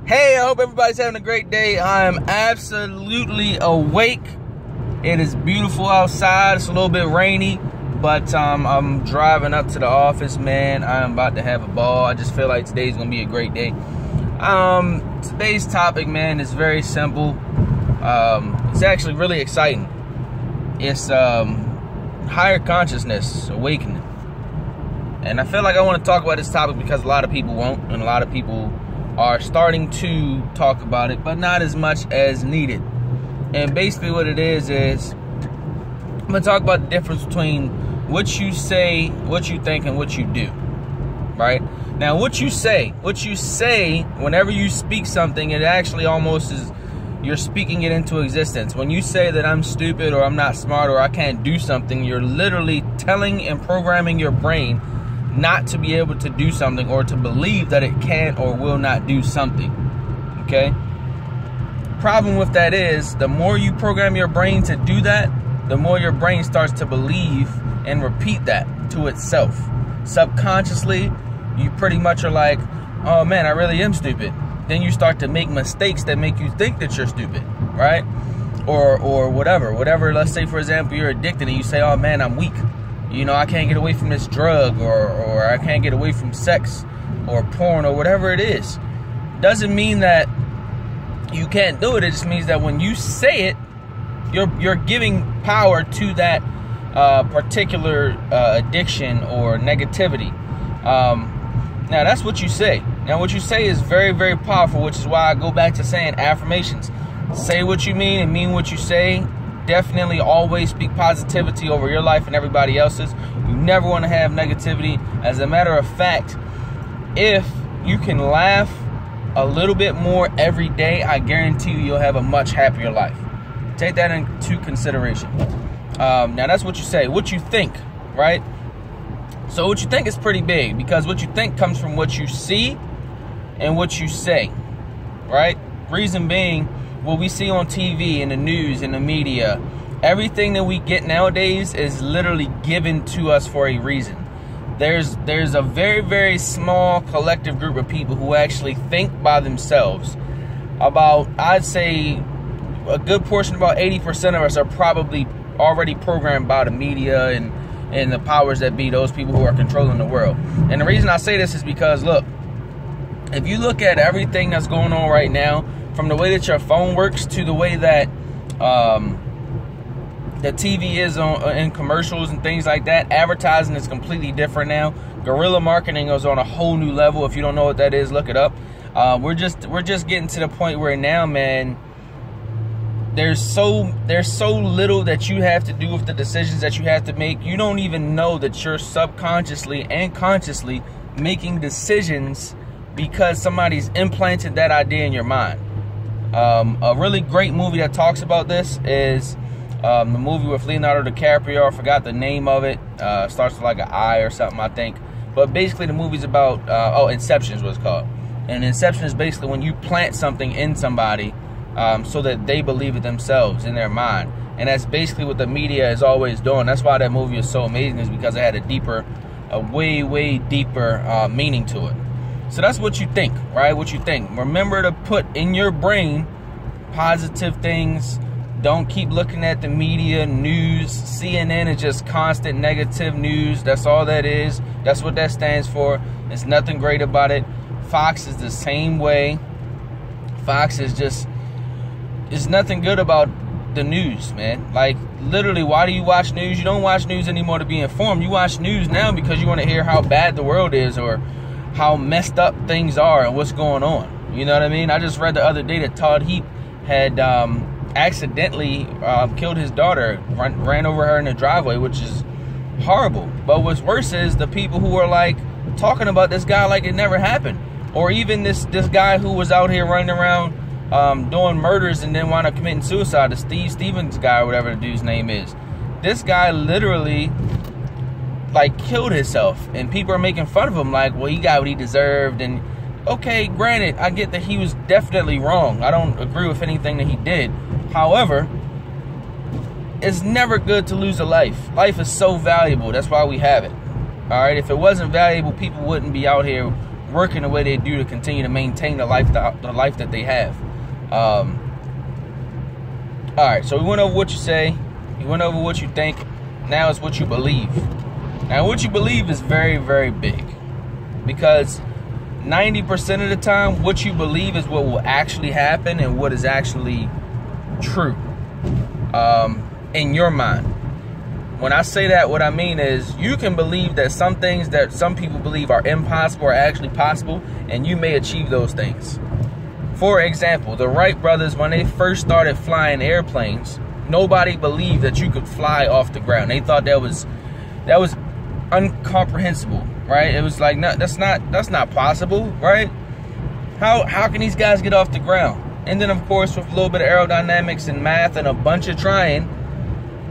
Hey, I hope everybody's having a great day. I am absolutely awake. It is beautiful outside. It's a little bit rainy, but I'm driving up to the office, man. I'm about to have a ball. I just feel like today's gonna be a great day. Today's topic, man, is very simple. It's actually really exciting. It's higher consciousness, awakening. And I feel like I want to talk about this topic because a lot of people won't, and a lot of people are starting to talk about it, but not as much as needed. And basically what it is I'm going to talk about the difference between what you say, what you think, and what you do. Right? Now, what you say whenever you speak something, it actually almost is, you're speaking it into existence. When you say that I'm stupid or I'm not smart or I can't do something, you're literally telling and programming your brain not to be able to do something or to believe that it can or will not do something. Okay? Problem with that is, the more you program your brain to do that, the more your brain starts to believe and repeat that to itself. Subconsciously, you pretty much are like, oh man, I really am stupid. Then you start to make mistakes that make you think that you're stupid, right? Or whatever. Let's say, for example, you're addicted and you say, oh man, I'm weak. You know, I can't get away from this drug, or I can't get away from sex or porn or whatever it is. Doesn't mean that you can't do it. It just means that when you say it, you're giving power to that particular addiction or negativity. Now, that's what you say. Now, what you say is very, very powerful, which is why I go back to saying affirmations. Say what you mean and mean what you say. Definitely always speak positivity over your life and everybody else's. You never want to have negativity. As a matter of fact, if you can laugh a little bit more every day, I guarantee you'll have a much happier life. Take that into consideration. Now, that's what you say. What you think, right? So what you think is pretty big, because what you think comes from what you see and what you say, right? Reason being, what we see on TV, in the news, in the media, everything that we get nowadays is literally given to us for a reason. There's a very, very small collective group of people who actually think by themselves. About, I'd say, a good portion, about 80% of us are probably already programmed by the media and the powers that be, those people who are controlling the world. And the reason I say this is because, look, if you look at everything that's going on right now, from the way that your phone works to the way that the TV is in commercials and things like that, advertising is completely different now. Guerrilla marketing is on a whole new level. If you don't know what that is, look it up. We're just getting to the point where now, man, there's so little that you have to do with the decisions that you have to make. You don't even know that you're subconsciously and consciously making decisions because somebody's implanted that idea in your mind. A really great movie that talks about this is the movie with Leonardo DiCaprio. I forgot the name of it. Starts with like an I or something, I think. But basically the movie's about, Inception is what it's called. And Inception is basically when you plant something in somebody so that they believe it themselves in their mind. And that's basically what the media is always doing. That's why that movie is so amazing, is because it had a way, way deeper meaning to it. So that's what you think, right? What you think. Remember to put in your brain positive things. Don't keep looking at the media, news. CNN is just constant negative news. That's all that is. That's what that stands for. There's nothing great about it. Fox is the same way. Fox is just, it's nothing good about the news, man. Like, literally, why do you watch news? You don't watch news anymore to be informed. You watch news now because you want to hear how bad the world is, or how messed up things are and what's going on. You know what I mean? I just read the other day that Todd Heap had accidentally killed his daughter, ran over her in the driveway, which is horrible. But what's worse is the people who are like talking about this guy like it never happened. Or even this guy who was out here running around doing murders and then wound up committing suicide, the Steve Stevens guy or whatever the dude's name is. This guy literally like killed himself, and people are making fun of him like, well, he got what he deserved. And okay, granted, I get that he was definitely wrong. I don't agree with anything that he did. However, it's never good to lose a life. Life is so valuable. That's why we have it. All right, if it wasn't valuable, people wouldn't be out here working the way they do to continue to maintain the life that they have. All right, so we went over what you say, we went over what you think. Now it's what you believe. Now what you believe is very, very big, because 90% of the time what you believe is what will actually happen and what is actually true in your mind. When I say that, what I mean is you can believe that some things that some people believe are impossible are actually possible, and you may achieve those things. For example, the Wright brothers, when they first started flying airplanes, nobody believed that you could fly off the ground. They thought that was incomprehensible, right? It was like, no, that's not possible, right? How can these guys get off the ground? And then, of course, with a little bit of aerodynamics and math and a bunch of trying,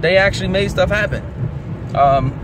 they actually made stuff happen.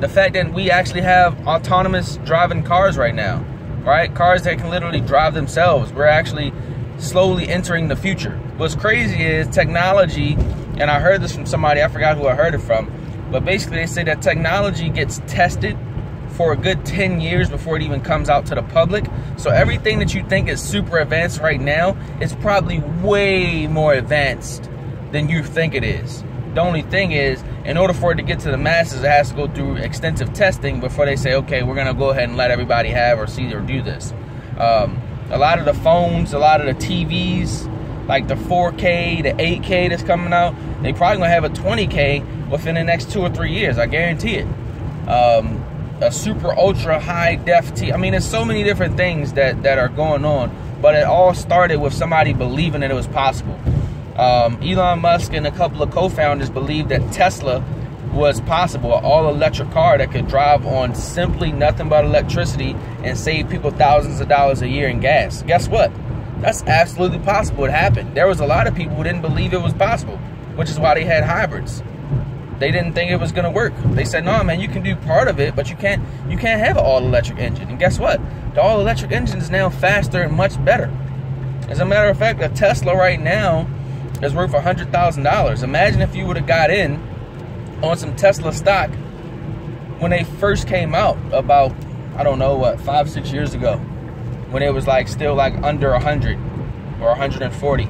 The fact that we actually have autonomous driving cars right now, right? Cars that can literally drive themselves. We're actually slowly entering the future. What's crazy is technology, and I heard this from somebody, I forgot who I heard it from, but basically they say that technology gets tested for a good 10 years before it even comes out to the public. So everything that you think is super advanced right now is probably way more advanced than you think it is. The only thing is, in order for it to get to the masses, it has to go through extensive testing before they say, okay, we're gonna go ahead and let everybody have or see or do this. A lot of the phones, a lot of the TVs, like the 4K, the 8K that's coming out, they probably gonna have a 20K within the next 2 or 3 years, I guarantee it. A super ultra high def TV. I mean, there's so many different things that are going on, but it all started with somebody believing that it was possible. Elon Musk and a couple of co-founders believed that Tesla was possible, an all-electric car that could drive on simply nothing but electricity and save people thousands of dollars a year in gas. Guess what? That's absolutely possible. It happened. There was a lot of people who didn't believe it was possible, which is why they had hybrids. They didn't think it was going to work. They said, no, man, you can do part of it, but you can't have an all-electric engine. And guess what? The all-electric engine is now faster and much better. As a matter of fact, a Tesla right now is worth $100,000. Imagine if you would have got in on some Tesla stock when they first came out about, I don't know, what, 5-6 years ago, when it was like still like under 100 or 140.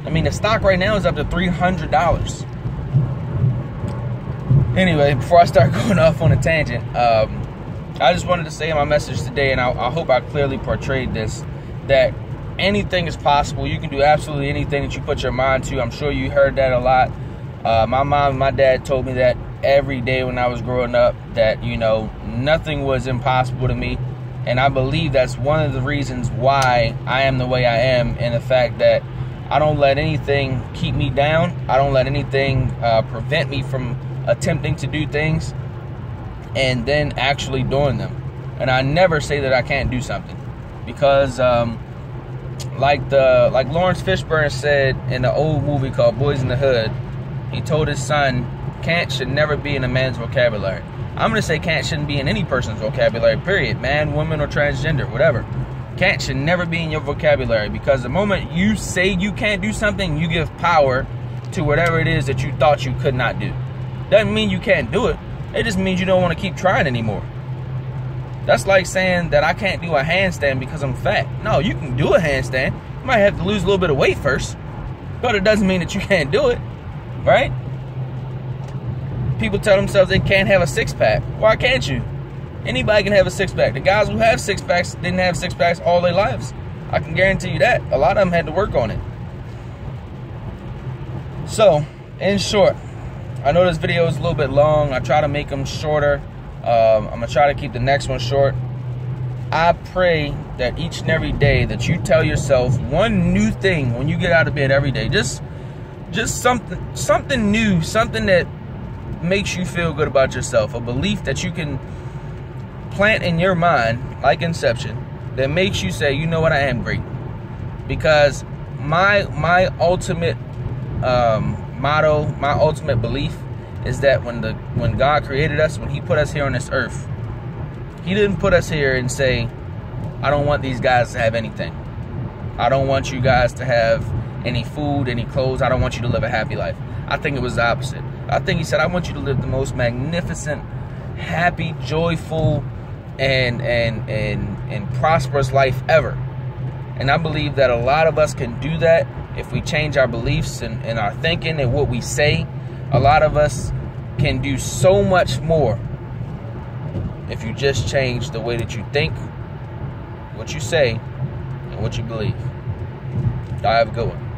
I mean, the stock right now is up to $300. Anyway, before I start going off on a tangent, I just wanted to say in my message today, and I hope I clearly portrayed this, that anything is possible. You can do absolutely anything that you put your mind to. I'm sure you heard that a lot. My mom and my dad told me that every day when I was growing up, that, you know, nothing was impossible to me. And I believe that's one of the reasons why I am the way I am, and the fact that I don't let anything keep me down. I don't let anything prevent me from attempting to do things and then actually doing them. And I never say that I can't do something, because like Lawrence Fishburne said in the old movie called Boys in the Hood, he told his son, can't should never be in a man's vocabulary. I'm going to say can't shouldn't be in any person's vocabulary, period. Man, woman, or transgender, whatever. Can't should never be in your vocabulary, because the moment you say you can't do something, you give power to whatever it is that you thought you could not do. Doesn't mean you can't do it. It just means you don't want to keep trying anymore. That's like saying that I can't do a handstand because I'm fat. No, you can do a handstand. You might have to lose a little bit of weight first, but it doesn't mean that you can't do it, right? People tell themselves they can't have a six-pack. Why can't you? Anybody can have a six-pack. The guys who have six-packs didn't have six-packs all their lives. I can guarantee you that. A lot of them had to work on it. So, in short, I know this video is a little bit long. I try to make them shorter. I'm going to try to keep the next one short. I pray that each and every day that you tell yourself one new thing when you get out of bed every day. Just something new, something that makes you feel good about yourself. A belief that you can plant in your mind, like Inception, that makes you say, you know what, I am great. Because my ultimate motto, my ultimate belief is that when God created us, when he put us here on this earth, he didn't put us here and say, I don't want these guys to have anything. I don't want you guys to have any food, any clothes. I don't want you to live a happy life. I think it was the opposite. I think he said, I want you to live the most magnificent, happy, joyful, and prosperous life ever. And I believe that a lot of us can do that if we change our beliefs and our thinking and what we say. A lot of us can do so much more if you just change the way that you think, what you say, and what you believe. Y'all have a good one.